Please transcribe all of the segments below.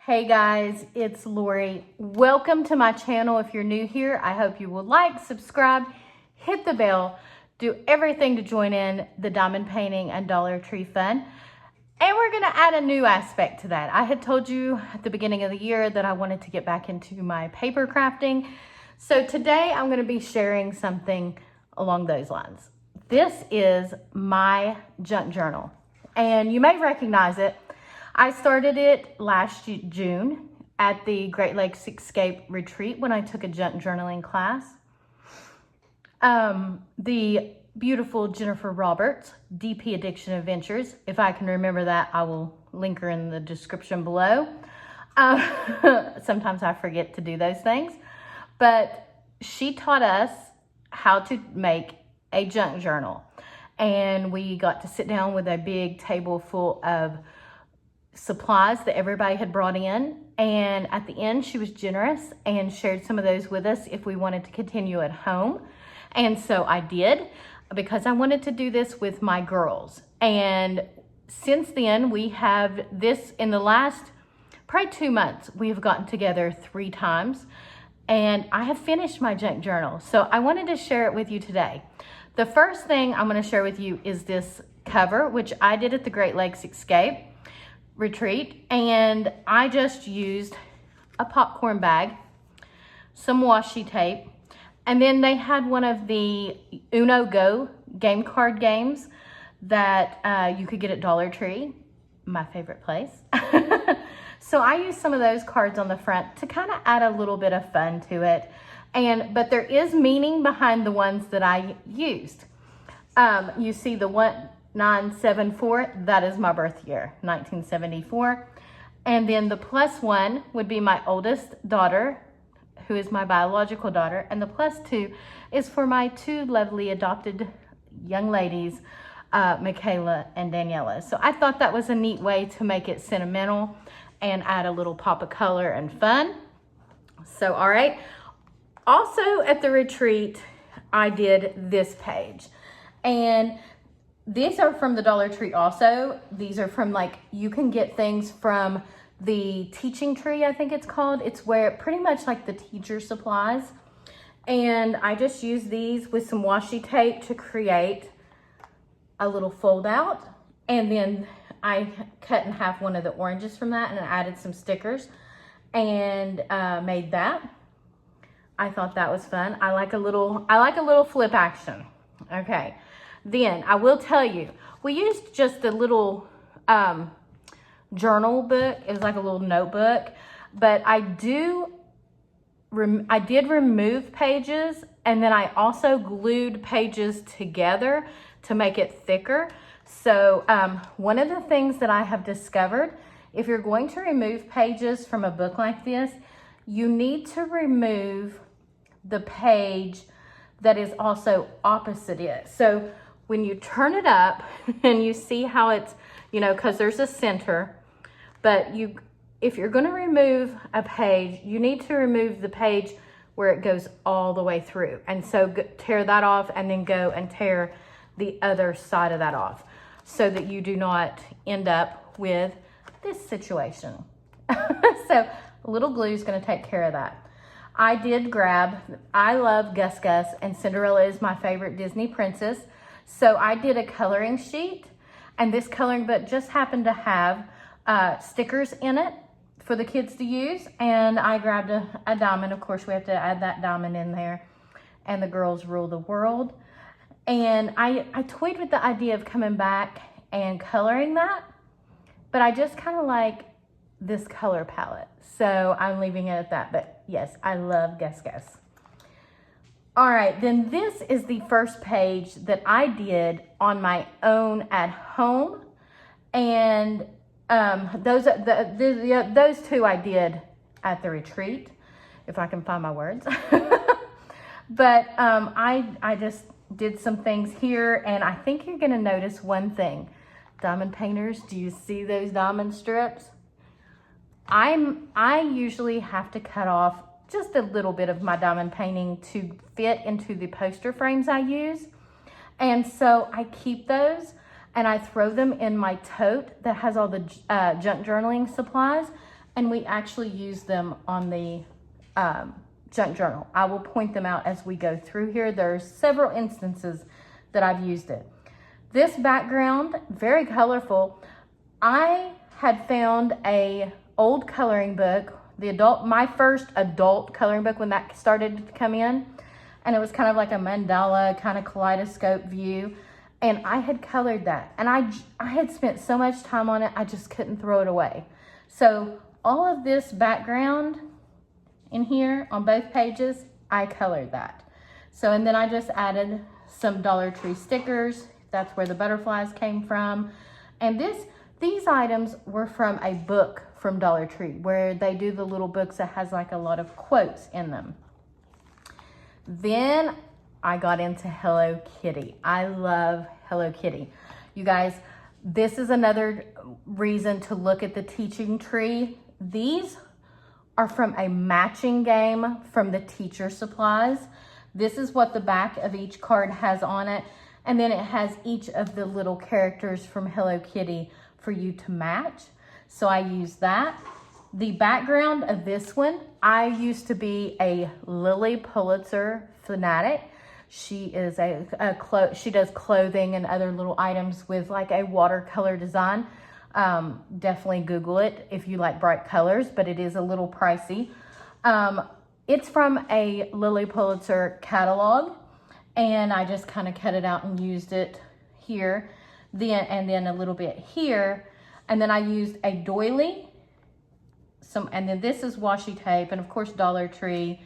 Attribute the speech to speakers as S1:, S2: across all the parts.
S1: Hey guys, it's Lori. Welcome to my channel. If you're new here, I hope you will like, subscribe, hit the bell, do everything to join in the diamond painting and Dollar Tree fun. And we're gonna add a new aspect to that. I had told you at the beginning of the year that I wanted to get back into my paper crafting. So today I'm gonna be sharing something along those lines. This is my junk journal, and you may recognize it. I started it last June at the Great Lakes Escape Retreat when I took a junk journaling class. The beautiful Jennifer Roberts, DP Addiction Adventures. If I can remember that, I will link her in the description below. Sometimes I forget to do those things. But she taught us how to make a junk journal. And we got to sit down with a big table full of supplies that everybody had brought in, and at the end she was generous and shared some of those with us if we wanted to continue at home. And so I did, because I wanted to do this with my girls. And since then, we have this in the last probably 2 months, we have gotten together 3 times, and I have finished my junk journal. So I wanted to share it with you today. The first thing I'm going to share with you is this cover, which I did at the Great Lakes Escape Retreat, and I just used a popcorn bag, some washi tape, and then they had one of the Uno Go game card games that you could get at Dollar Tree, my favorite place. So I used some of those cards on the front to kind of add a little bit of fun to it, but there is meaning behind the ones that I used. You see the 1974, that is my birth year, 1974. And then the +1 would be my oldest daughter, who is my biological daughter, and the +2 is for my 2 lovely adopted young ladies, Michaela and Daniela. So I thought that was a neat way to make it sentimental and add a little pop of color and fun. So, all right. Also at the retreat, I did this page, and these are from the Dollar Tree also. These are from, like, you can get things from the Teaching Tree, I think it's called. It's where pretty much like the teacher supplies. And I just used these with some washi tape to create a little fold out. And then I cut in half one of the oranges from that and added some stickers and made that. I thought that was fun. I like a little flip action. Okay. Then I will tell you, we used just a little journal book. It was like a little notebook, but I did remove pages, and then I also glued pages together to make it thicker. So one of the things that I have discovered, if you're going to remove pages from a book like this, you need to remove the page that is also opposite it. So when you turn it up and you see how it's, because there's a center, but if you're going to remove a page, you need to remove the page where it goes all the way through. And so tear that off and then go and tear the other side of that off so that you do not end up with this situation. So a little glue is going to take care of that. I love Gus Gus, and Cinderella is my favorite Disney princess. So I did a coloring sheet, and this coloring book just happened to have stickers in it for the kids to use. And I grabbed a diamond. Of course, we have to add that diamond in there. And the girls rule the world. And I toyed with the idea of coming back and coloring that, but I just kind of like this color palette. So I'm leaving it at that. But yes, I love Gus Gus. All right, then this is the first page that I did on my own at home. And those 2 I did at the retreat, if I can find my words. But I just did some things here, and I think you're gonna notice one thing. Diamond painters, do you see those diamond strips? I usually have to cut off just a little bit of my diamond painting to fit into the poster frames I use. And so I keep those and I throw them in my tote that has all the junk journaling supplies. and we actually use them on the junk journal. I will point them out as we go through here. There's several instances that I've used it. This background, very colorful. I had found a old coloring book, my first adult coloring book when that started to come in, and it was kind of like a mandala kind of kaleidoscope view, and I had colored that, and I had spent so much time on it, I just couldn't throw it away. So all of this background in here on both pages, I colored that. So, and then I just added some Dollar Tree stickers. That's where the butterflies came from. And these items were from a book from Dollar Tree, where they do the little books that has like a lot of quotes in them. Then I got into Hello Kitty. I love Hello Kitty. You guys, this is another reason to look at the teaching tree. These are from a matching game from the teacher supplies. This is what the back of each card has on it. And then it has each of the little characters from Hello Kitty for you to match. So I use that. The background of this one, I used to be a Lilly Pulitzer fanatic. She is she does clothing and other little items with like a watercolor design. Definitely Google it if you like bright colors, but it is a little pricey. It's from a Lilly Pulitzer catalog, and I just kind of cut it out and used it here, and then a little bit here, and then I used a doily, and then this is washi tape, and of course Dollar Tree,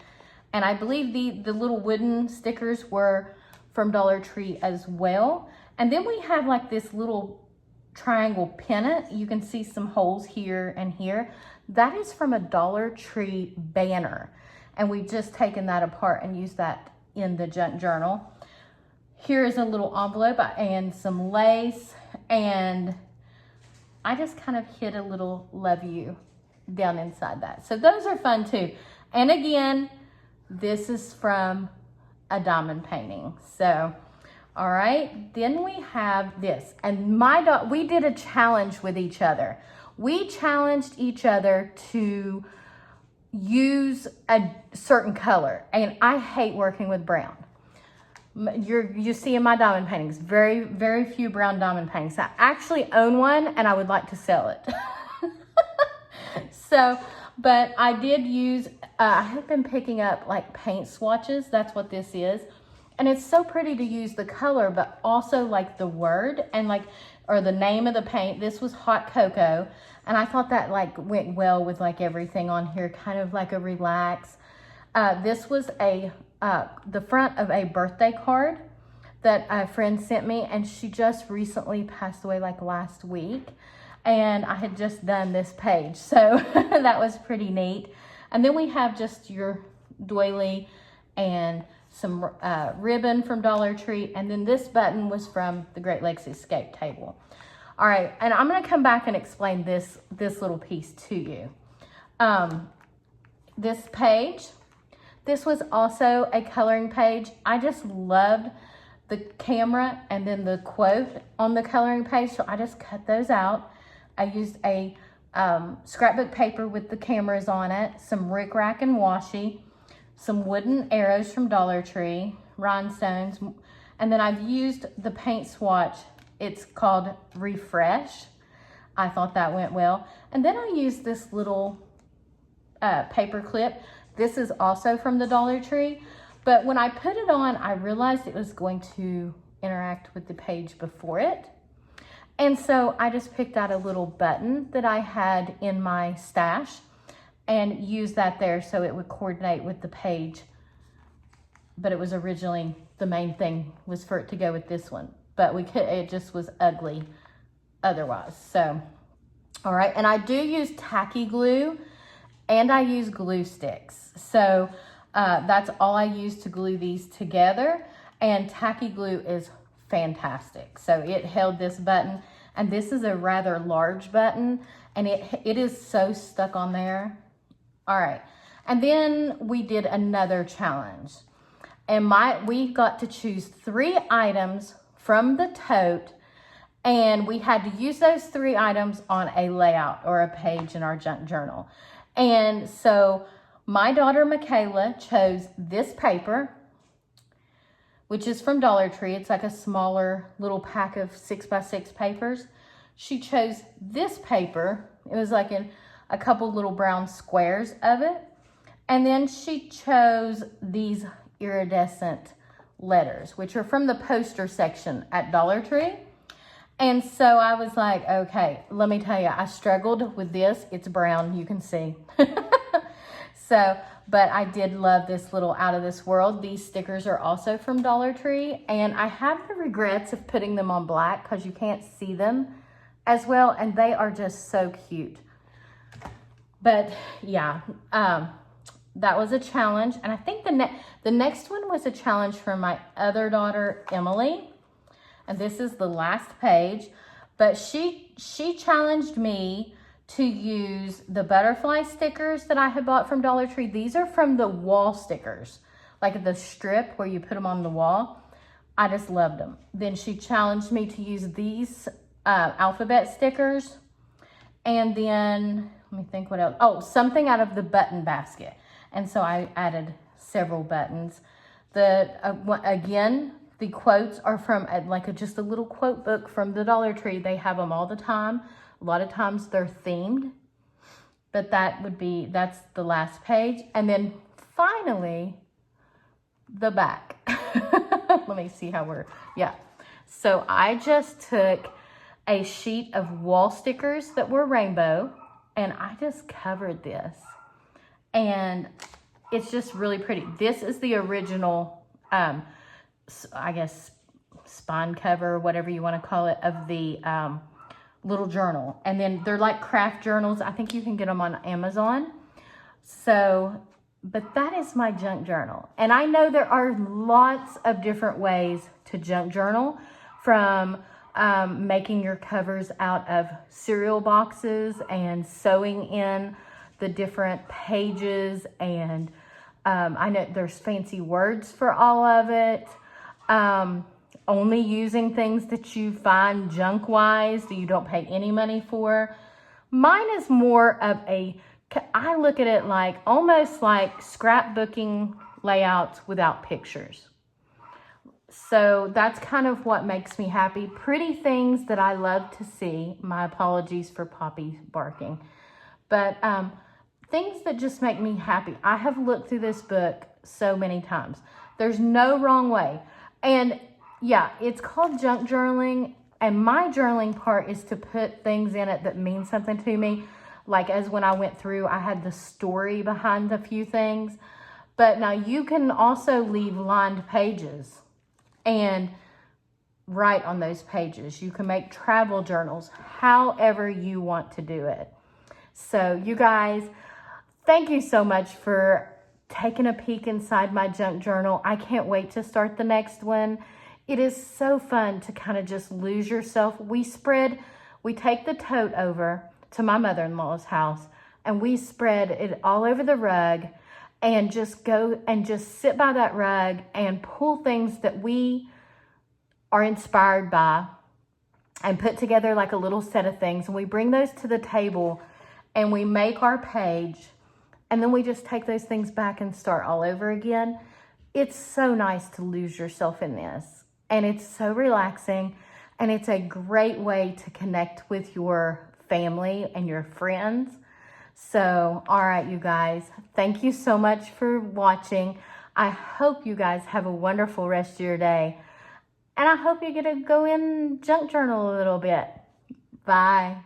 S1: and I believe the little wooden stickers were from Dollar Tree as well. And then we have like this little triangle pennant. You can see some holes here and here. That is from a Dollar Tree banner. And we've just taken that apart and used that in the junk journal. Here is a little envelope and some lace. And I just kind of hid a little love you down inside that. So those are fun too. And again, this is from a diamond painting. So, all right, then we have this, and we did a challenge with each other. We challenged each other to use a certain color, and I hate working with brown. You see in my diamond paintings, very, very few brown diamond paintings. I actually own one, and I would like to sell it. So, but I did use, I have been picking up like paint swatches. That's what this is. And it's so pretty to use the color, but also like the word and like, or the name of the paint. This was Hot Cocoa. And I thought that like went well with like everything on here, kind of like a relax. This was the front of a birthday card that a friend sent me, and she just recently passed away like last week. And I had just done this page, so that was pretty neat. And then we have just your doily and some ribbon from Dollar Tree, and then this button was from the Great Lakes Escape Table. All right, and I'm gonna come back and explain this little piece to you. This page, this was also a coloring page. I just loved the camera and then the quote on the coloring page, so I just cut those out. I used a scrapbook paper with the cameras on it, some Rick Rack and washi, some wooden arrows from Dollar Tree, rhinestones, and then I've used the paint swatch. It's called Refresh. I thought that went well. And then I used this little paper clip. This is also from the Dollar Tree, but when I put it on, I realized it was going to interact with the page before it. And so I just picked out a little button that I had in my stash and used that there so it would coordinate with the page. But it was originally, the main thing was for it to go with this one. But it just was ugly otherwise. So, all right. And I do use tacky glue and I use glue sticks. So that's all I use to glue these together. And tacky glue is fantastic. So it held this button, and this is a rather large button, and it is so stuck on there. All right, and then we did another challenge, and we got to choose 3 items from the tote, And we had to use those 3 items on a layout or a page in our junk journal. And so my daughter Michaela chose this paper, which is from Dollar Tree. It's like a smaller little pack of 6x6 papers. She chose this paper. It was like in a couple little brown squares of it. And then she chose these iridescent letters, which are from the poster section at Dollar Tree. And so I was like, okay, let me tell you, I struggled with this. It's brown, you can see. So, but I did love this little Out of This World. These stickers are also from Dollar Tree. And I have the regrets of putting them on black because you can't see them as well. And they are just so cute. But yeah, that was a challenge. And I think the next one was a challenge for my other daughter, Emily. And this is the last page. But she challenged me to use the butterfly stickers that I had bought from Dollar Tree. These are from the wall stickers, like the strip where you put them on the wall. I just loved them. Then she challenged me to use these alphabet stickers. And then, let me think what else. Oh, something out of the button basket. And so I added several buttons. Again, the quotes are from just a little quote book from the Dollar Tree. They have them all the time. A lot of times they're themed, but that's the last page. And then finally, the back. Let me see how yeah. So I just took a sheet of wall stickers that were rainbow, and I just covered this. And it's just really pretty. This is the original, I guess, spine cover, whatever you want to call it, of the little journal. And then they're like craft journals. I think you can get them on Amazon. So, but that is my junk journal. And I know there are lots of different ways to junk journal, from making your covers out of cereal boxes and sewing in the different pages. And I know there's fancy words for all of it. Only using things that you find junk-wise that you don't pay any money for. Mine is more of I look at it like almost like scrapbooking layouts without pictures. So that's kind of what makes me happy. Pretty things that I love to see. My apologies for Poppy barking. But things that just make me happy. I have looked through this book so many times. There's no wrong way. And yeah, it's called junk journaling, and my journaling part is to put things in it that mean something to me. Like as when I went through, I had the story behind a few things. But now you can also leave lined pages and write on those pages. You can make travel journals, however you want to do it. So you guys, thank you so much for taking a peek inside my junk journal. I can't wait to start the next one. It is so fun to kind of just lose yourself. We take the tote over to my mother-in-law's house, and we spread it all over the rug and just go and just sit by that rug and pull things that we are inspired by and put together like a little set of things. And we bring those to the table and we make our page, and then we just take those things back and start all over again. It's so nice to lose yourself in this. And it's so relaxing, and it's a great way to connect with your family and your friends. So, all right, you guys, thank you so much for watching. I hope you guys have a wonderful rest of your day. And I hope you get to go in junk journal a little bit. Bye.